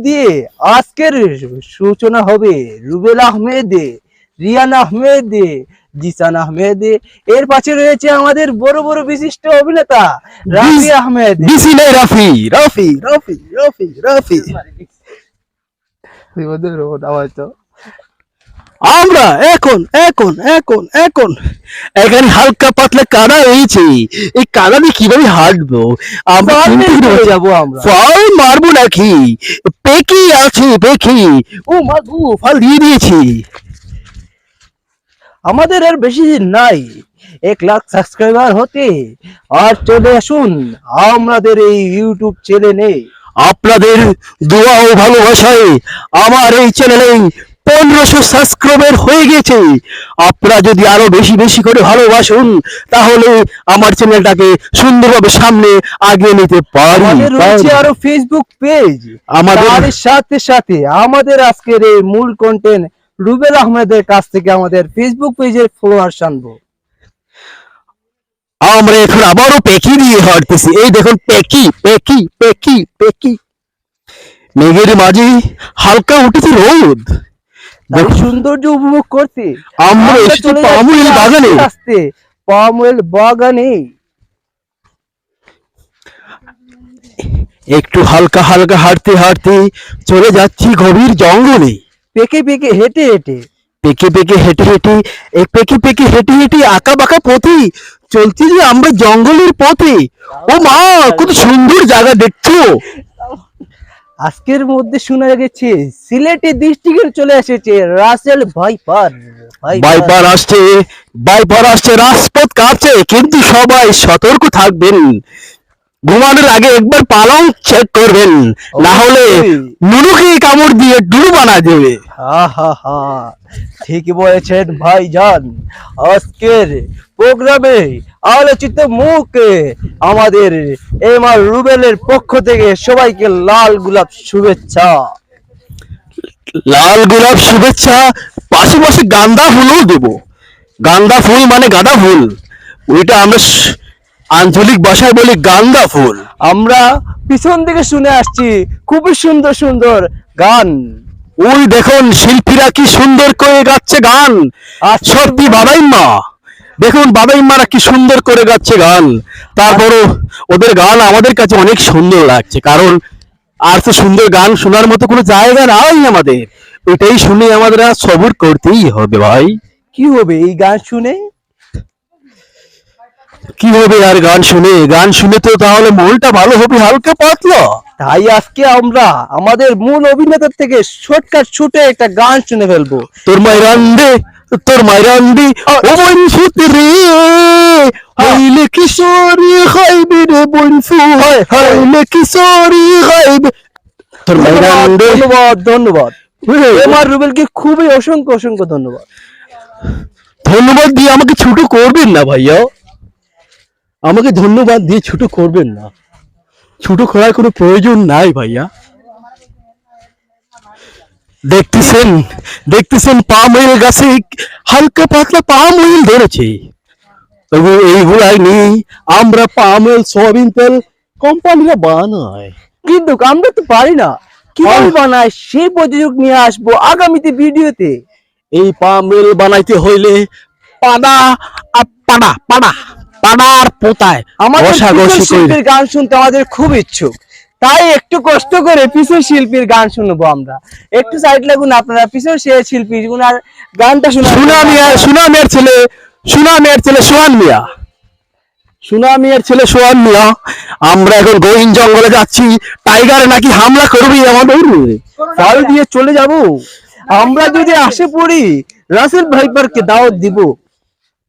দিয়ে আজকের সূচনা হবে রুবেল আহমেদ, রিয়ান আহমেদ, জিসান আহমেদ। এর পাশে রয়েছে আমাদের বড় বড় বিশিষ্ট অভিনেতা রাফি আহমেদ। রাফি রাফি রাফি রাফি রাফি আমরা এখন এখন এখন এখন এখানে হালকা পাতলা কাদা হয়েছে। এই কাদা দিয়ে কিভাবে হাঁটবো? আমরা যাবো, আমরা ফল মারবো নাকি? পেকি আছে পেকি, ও মাগু ফল দিয়ে দিয়েছি। আমাদের আর বেশি দিন নাই 1 লাখ সাবস্ক্রাইবার হতে। আর চলে আসুন আমাদের এই ইউটিউব চ্যানেলে। আপনাদের দোয়া ও ভালোবাসায় আমার এই চ্যানেলে 1500 সাবস্ক্রাইবার হয়ে গেছে। আপনারা যদি আরো বেশি বেশি করে ভালোবাসুন তাহলে আমার চ্যানেলটাকে সুন্দরভাবে সামনে আগিয়ে নিতে পারি। আমাদের রয়েছে আরো ফেসবুক পেজ। আমাদের সাথে সাথে আমাদের আজকের এই মূল কন্টেন্ট রুবেল আহমেদের কাছ থেকে আমাদের ফেসবুক পেজের ফলোয়ার আনবো। আমরা এখন আবারও পেকি দিয়ে হাঁটতেছি। এই দেখুন পেকি পেকি পেকি পেকি, মেঘের মাঝে হালকা উঠেছে রোদ। সৌন্দর্য উপভোগ করতে আমরা এসেছি পামুয়েল বাগানে। পামুয়েল বাগানে একটু হালকা হালকা হাঁটতে হাঁটতে চলে যাচ্ছি গভীর জঙ্গলে। পেকে পেকে হেঁটে হেঁটে পেকে পেকে হেঁটে হেঁটে পেকে পেকে হেঁটে হেঁটে আঁকা বাঁকা পথে চলছি যে আমরা জঙ্গলের পথে। ও মা, কত সুন্দর জায়গা দেখছো। আজকের মধ্যে শোনা গেছে সিলেটে ডিস্ট্রিক্টে চলে এসেছে রাসেল ভাইপার। ভাইপার আসছে, ভাইপার আসছে, রাজপথ কাঁপছে, কিন্তু সবাই সতর্ক থাকবেন। ঘুমানোর আগে একবার পালং চেক করবেন, না হলে নুনুকে কামড় দিয়ে ডুলু বানা দেবে। ঠিক বলেছেন ভাইজান। আজকের প্রোগ্রামে আলোচিত মুখ আমাদের এমআর রুবেলের পক্ষ থেকে সবাইকে লাল গোলাপ শুভেচ্ছা। লাল গোলাপ শুভেচ্ছা, পাশাপাশি গাঁদা ফুলও দেবো। গাঁদা ফুল মানে গাঁদা ফুল, ওইটা আমরা আঞ্চলিক ভাষায় বলি গাঁদা ফুল। আমরা পিছন থেকে শুনে আসছি খুবই সুন্দর সুন্দর গান। ওই দেখুন শিল্পীরা কি সুন্দর করে গাচ্ছে গান। সত্যি বাবাইম্মা, দেখুন বাবাইম্মারা কি সুন্দর করে গাচ্ছে গান। তারপরও ওদের গান আমাদের কাছে অনেক সুন্দর লাগছে, কারণ আর তো সুন্দর গান শোনার মতো কোনো জায়গা নাই আমাদের। ওইটাই শুনে আমাদের সবর করতেই হবে ভাই। কি হবে এই গান শুনে? কি হবে আর গান শুনে? গান শুনে তো তাহলে মনটা ভালো হবে হালকা পাতলা। তাই আজকে আমরা আমাদের মূল অভিনেতার থেকে শর্টকাট ছুটে একটা গান শুনে ফেলবো। তোর মাইরান্ডে তোর মাইরান্ডি ও বনফুত রে হইলে কিশোরী খাইবে রে বনফু, হইলে কিশোরী খাইবে। তোর মাইরান্ডে। ধন্যবাদ ধন্যবাদ এমআর রুবেলকে খুবই অসংখ্য অসংখ্য ধন্যবাদ। ধন্যবাদ দিয়ে আমাকে ছোট করবেন না ভাইয়া, আমাকে ধন্যবাদ দিয়ে ছোট করবেন না। ছোট করার কোনো প্রয়োজন নাই ভাইয়া। দেখতেছেন দেখতেছেন পাময়েল গাছে হালকা পাতলা পাময়েল ধরেছে। এইগুলাই নিয়ে আমরা পাময়েল সয়াবিন তেল কোম্পানিরা বানায়, কিন্তু আমরা তো পারি না। কিভাবে বানায় সেই প্রযোজক নিয়ে আসবো আগামীতে ভিডিওতে। এই পাময়েল বানাইতে হইলে পাড়া পাড়া পাড়া পাড়ার পোতায় আমাদের শিল্পীর গান শুনতে আমাদের খুব ইচ্ছুক, তাই একটু কষ্ট করে পিছন শিল্পীর গান শুনবো আমরা। একটু সাইড লাগুন আপনারা, পিছন শিল্পী ওনার গানটা শুনুন। সুনামিয়ার ছেলে সোহান মিয়া, সুনামিয়ার ছেলে সোহান মিয়া। আমরা এখন গহীন জঙ্গলে যাচ্ছি, টাইগার নাকি হামলা করবি আমাদের, ফল দিয়ে চলে যাব। আমরা যদি আসে পড়ি রাসেল ভাইপারকে দাওয়াত দিব।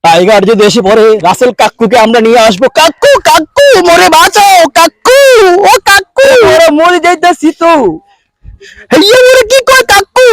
টাইগার যদি এসে পড়ে রাসেল কাকুকে আমরা নিয়ে আসবো। কাকু কাকু মরে বাঁচাও, কাকু ও কাকু ওরা মরে যাইতাছি তো। কি কয় কাকু?